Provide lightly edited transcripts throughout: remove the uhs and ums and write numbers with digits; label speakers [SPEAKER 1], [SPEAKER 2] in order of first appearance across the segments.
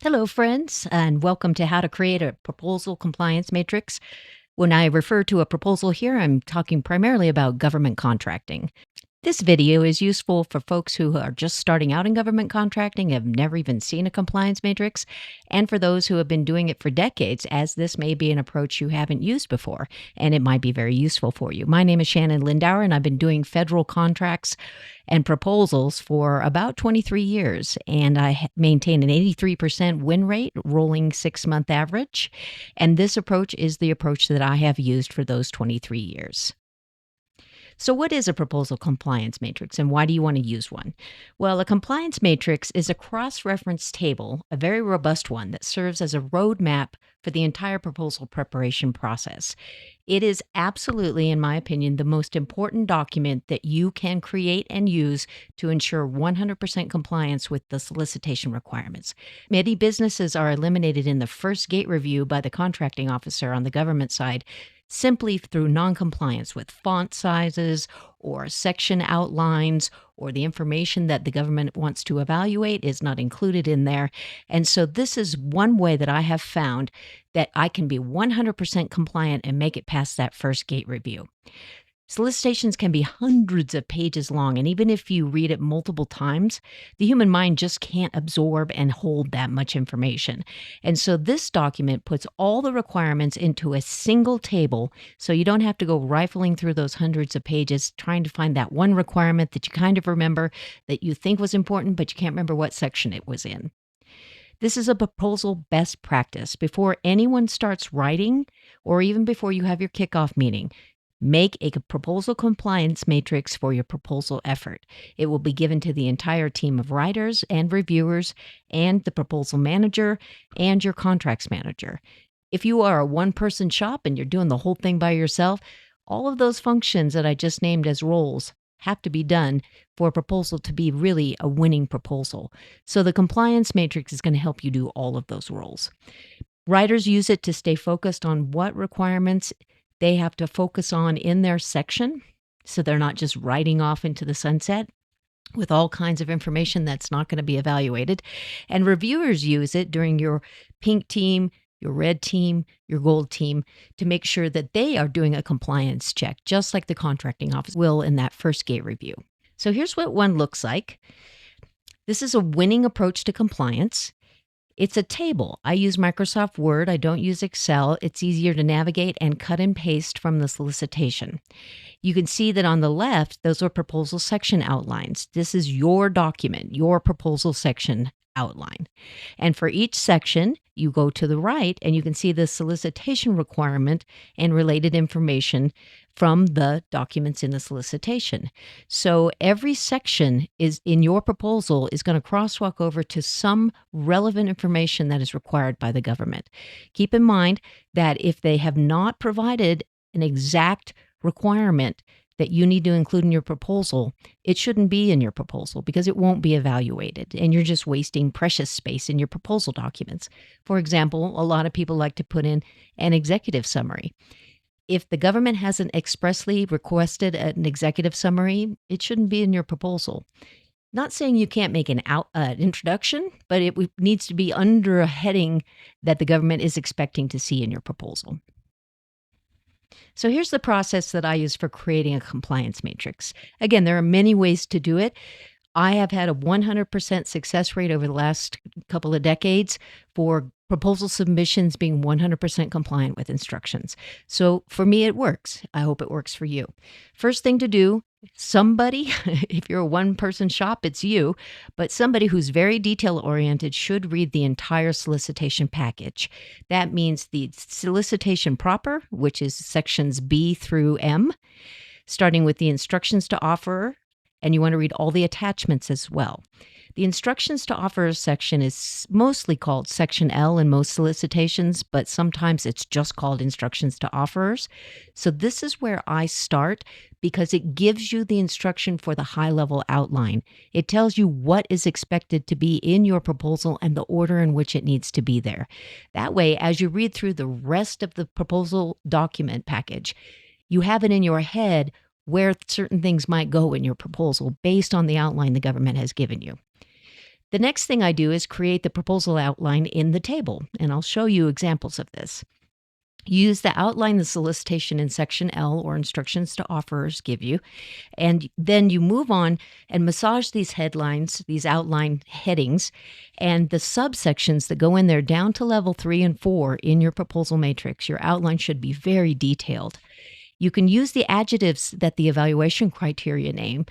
[SPEAKER 1] Hello, friends, and welcome to How to Create a Proposal Compliance Matrix. When I refer to a proposal here, I'm talking primarily about government contracting. This video is useful for folks who are just starting out in government contracting, have never even seen a compliance matrix, and for those who have been doing it for decades, as this may be an approach you haven't used before, and it might be very useful for you. My name is Shannon Lindauer, and I've been doing federal contracts and proposals for about 23 years, and I maintain an 83% win rate, rolling 6-month average, and this approach is the approach that I have used for those 23 years. So, what is a proposal compliance matrix and why do you want to use one? Well, a compliance matrix is a cross reference table, a very robust one that serves as a roadmap for the entire proposal preparation process. It is absolutely, in my opinion, the most important document that you can create and use to ensure 100% compliance with the solicitation requirements. Many businesses are eliminated in the first gate review by the contracting officer on the government side simply through noncompliance with font sizes or section outlines, or the information that the government wants to evaluate is not included in there. And so this is one way that I have found that I can be 100% compliant and make it past that first gate review. Solicitations can be hundreds of pages long, and even if you read it multiple times, the human mind just can't absorb and hold that much information. And so this document puts all the requirements into a single table, so you don't have to go rifling through those hundreds of pages trying to find that one requirement that you kind of remember that you think was important, but you can't remember what section it was in. This is a proposal best practice. Before anyone starts writing, or even before you have your kickoff meeting, make a proposal compliance matrix for your proposal effort. It will be given to the entire team of writers and reviewers and the proposal manager and your contracts manager. If you are a one-person shop and you're doing the whole thing by yourself, all of those functions that I just named as roles have to be done for a proposal to be really a winning proposal. So the compliance matrix is going to help you do all of those roles. Writers use it to stay focused on what requirements they have to focus on in their section, so they're not just writing off into the sunset with all kinds of information that's not going to be evaluated. And reviewers use it during your pink team, your red team, your gold team, to make sure that they are doing a compliance check, just like the contracting office will in that first gate review. So here's what one looks like. This is a winning approach to compliance. It's a table. I use Microsoft Word. I don't use Excel. It's easier to navigate and cut and paste from the solicitation. You can see that on the left, those are proposal section outlines. This is your document, your proposal section outline. And for each section, you go to the right and you can see the solicitation requirement and related information from the documents in the solicitation. So every section is in your proposal is going to crosswalk over to some relevant information that is required by the government. Keep in mind that if they have not provided an exact requirement that you need to include in your proposal, it shouldn't be in your proposal because it won't be evaluated and you're just wasting precious space in your proposal documents. For example, a lot of people like to put in an executive summary. If the government hasn't expressly requested an executive summary, it shouldn't be in your proposal. Not saying you can't make an introduction, but it needs to be under a heading that the government is expecting to see in your proposal. So here's the process that I use for creating a compliance matrix. Again, there are many ways to do it. I have had a 100% success rate over the last couple of decades for proposal submissions being 100% compliant with instructions. So for me, it works. I hope it works for you. First thing to do, somebody, if you're a one-person shop, it's you, but somebody who's very detail-oriented should read the entire solicitation package. That means the solicitation proper, which is sections B through M, starting with the instructions to offeror, and you want to read all the attachments as well. The instructions to offeror section is mostly called section L in most solicitations, but sometimes it's just called instructions to offerors. So this is where I start because it gives you the instruction for the high-level outline. It tells you what is expected to be in your proposal and the order in which it needs to be there. That way, as you read through the rest of the proposal document package, you have it in your head where certain things might go in your proposal based on the outline the government has given you. The next thing I do is create the proposal outline in the table, and I'll show you examples of this. Use the outline the solicitation in section L or instructions to offerers give you, and then you move on and massage these headlines, these outline headings, and the subsections that go in there down to level 3 and 4 in your proposal matrix. Your outline should be very detailed. You can use the adjectives that the evaluation criteria name,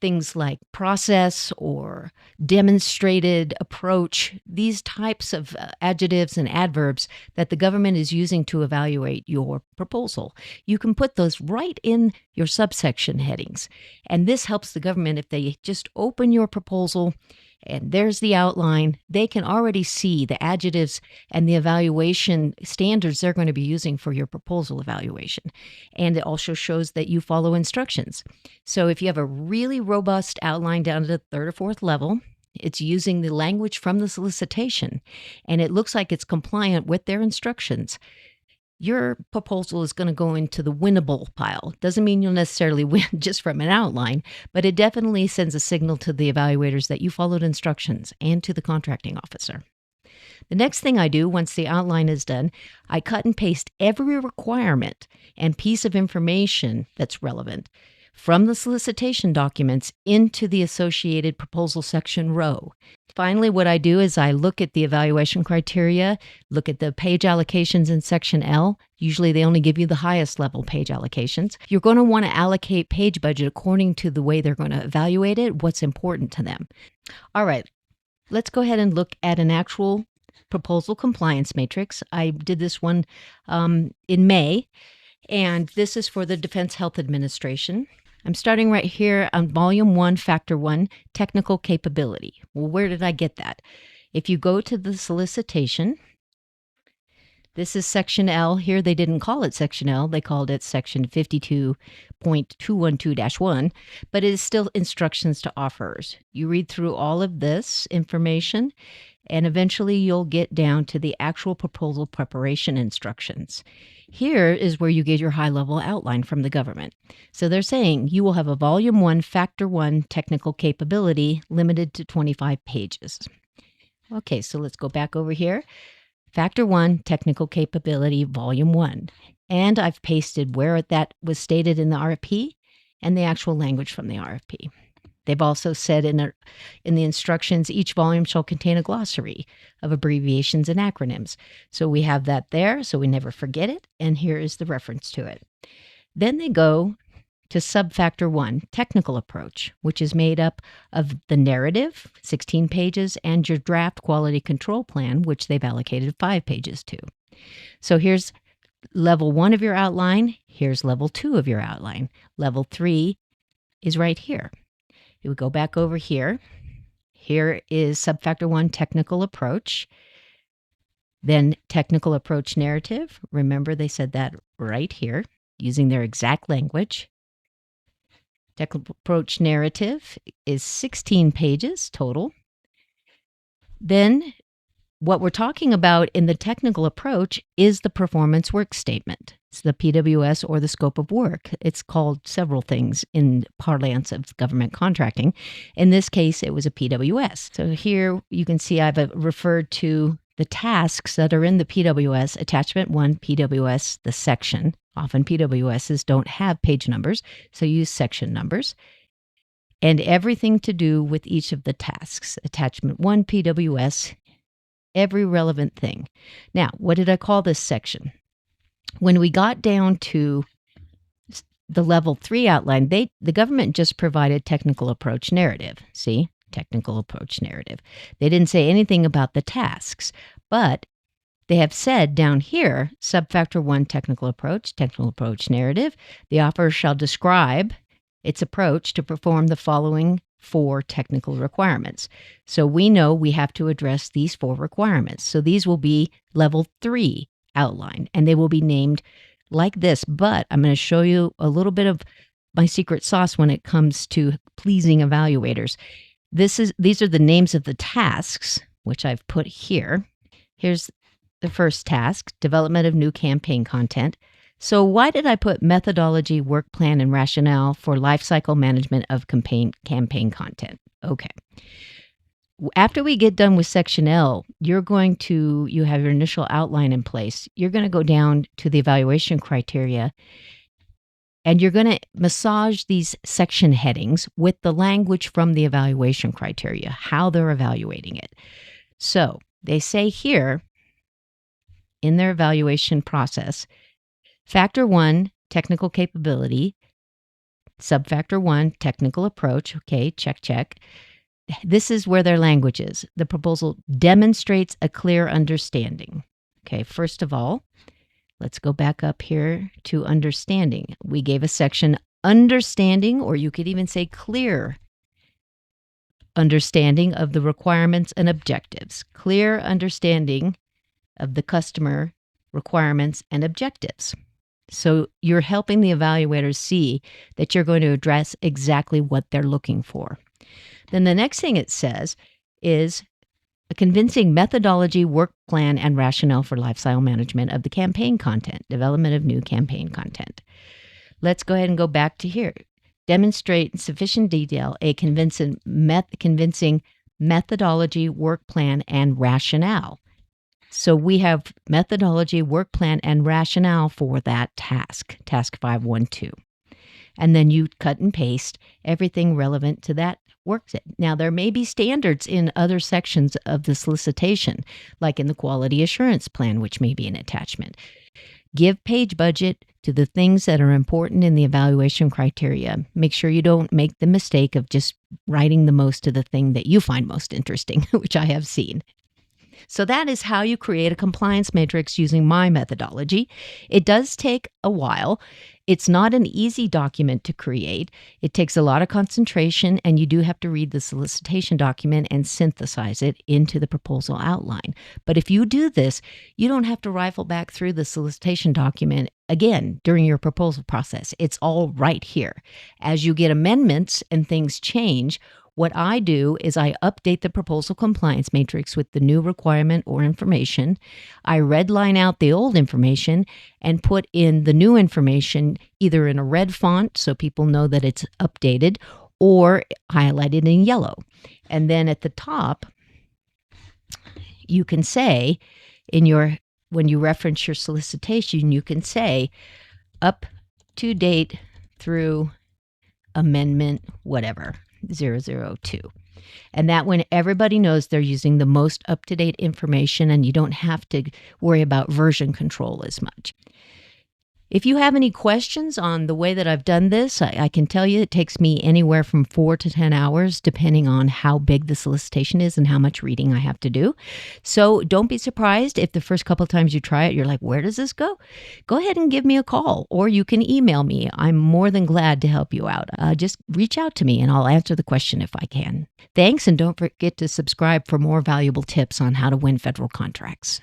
[SPEAKER 1] things like process or demonstrated approach, these types of adjectives and adverbs that the government is using to evaluate your proposal. You can put those right in your subsection headings. And this helps the government if they just open your proposal and there's the outline, they can already see the adjectives and the evaluation standards they're going to be using for your proposal evaluation. And it also shows that you follow instructions. So if you have a really robust outline down to the 3rd or 4th level, it's using the language from the solicitation, and it looks like it's compliant with their instructions, your proposal is going to go into the winnable pile. Doesn't mean you'll necessarily win just from an outline, but it definitely sends a signal to the evaluators that you followed instructions and to the contracting officer. The next thing I do once the outline is done, I cut and paste every requirement and piece of information that's relevant from the solicitation documents into the associated proposal section row. Finally, what I do is I look at the evaluation criteria, look at the page allocations in section L. Usually they only give you the highest level page allocations. You're going to want to allocate page budget according to the way they're going to evaluate it, what's important to them. All right, let's go ahead and look at an actual proposal compliance matrix. I did this one in May, and this is for the Defense Health Administration. I'm starting right here on Volume 1, Factor 1, Technical Capability. Well, where did I get that? If you go to the solicitation, this is Section L. Here they didn't call it Section L. They called it Section 52.212-1, but it is still instructions to offerers. You read through all of this information, and eventually you'll get down to the actual proposal preparation instructions. Here is where you get your high-level outline from the government. So they're saying you will have a Volume 1, Factor 1 technical capability limited to 25 pages. Okay, so let's go back over here. Factor 1 technical capability, Volume 1. And I've pasted where that was stated in the RFP and the actual language from the RFP. They've also said in the instructions, each volume shall contain a glossary of abbreviations and acronyms. So we have that there, so we never forget it, and here is the reference to it. Then they go to Subfactor 1, Technical Approach, which is made up of the narrative, 16 pages, and your draft quality control plan, which they've allocated 5 pages to. So here's Level 1 of your outline, here's Level 2 of your outline. Level 3 is right here. You would go back over here. Here is Subfactor 1, Technical Approach. Then Technical Approach Narrative. Remember, they said that right here, using their exact language. Technical Approach Narrative is 16 pages total. Then what we're talking about in the technical approach is the performance work statement. It's the PWS or the scope of work. It's called several things in parlance of government contracting. In this case, it was a PWS. So here you can see I've referred to the tasks that are in the PWS, Attachment 1, PWS, the section. Often PWSs don't have page numbers, so use section numbers. And everything to do with each of the tasks. Attachment 1, PWS, every relevant thing. Now, what did I call this section? When we got down to the Level 3 outline, the government just provided technical approach narrative. See? Technical approach narrative. They didn't say anything about the tasks, but they have said down here, Subfactor 1, technical approach narrative, the offerer shall describe its approach to perform the following 4 technical requirements. So we know we have to address these 4 requirements. So these will be Level 3 outline, and they will be named like this, but I'm going to show you a little bit of my secret sauce when it comes to pleasing evaluators. These are the names of the tasks, which I've put here. Here's the first task, development of new campaign content. So why did I put methodology, work plan, and rationale for lifecycle management of campaign content? Okay. After we get done with section L, you have your initial outline in place. You're going to go down to the evaluation criteria, and you're going to massage these section headings with the language from the evaluation criteria, how they're evaluating it. So they say here in their evaluation process, Factor 1, technical capability. Subfactor 1, technical approach. Okay, check. This is where their language is. The proposal demonstrates a clear understanding. Okay, first of all, let's go back up here to understanding. We gave a section understanding, or you could even say clear understanding of the requirements and objectives. Clear understanding of the customer requirements and objectives. So you're helping the evaluators see that you're going to address exactly what they're looking for. Then the next thing it says is a convincing methodology, work plan, and rationale for lifecycle management of the campaign content, development of new campaign content. Let's go ahead and go back to here. Demonstrate in sufficient detail a convincing methodology, work plan, and rationale. So we have methodology, work plan, and rationale for that task 512. And then you cut and paste everything relevant to that work set. Now, there may be standards in other sections of the solicitation, like in the quality assurance plan, which may be an attachment. Give page budget to the things that are important in the evaluation criteria. Make sure you don't make the mistake of just writing the most to the thing that you find most interesting, which I have seen. So that is how you create a compliance matrix using my methodology. It does take a while. It's not an easy document to create. It takes a lot of concentration, and you do have to read the solicitation document and synthesize it into the proposal outline. But if you do this, you don't have to rifle back through the solicitation document again during your proposal process. It's all right here. As you get amendments and things change, what I do is I update the proposal compliance matrix with the new requirement or information. I redline out the old information and put in the new information either in a red font so people know that it's updated, or highlighted in yellow. And then at the top, you can say when you reference your solicitation, you can say up to date through amendment whatever 002. And that when everybody knows they're using the most up-to-date information, and you don't have to worry about version control as much. If you have any questions on the way that I've done this, I can tell you it takes me anywhere from 4 to 10 hours, depending on how big the solicitation is and how much reading I have to do. So don't be surprised if the first couple of times you try it, you're like, where does this go? Go ahead and give me a call, or you can email me. I'm more than glad to help you out. Just reach out to me and I'll answer the question if I can. Thanks, and don't forget to subscribe for more valuable tips on how to win federal contracts.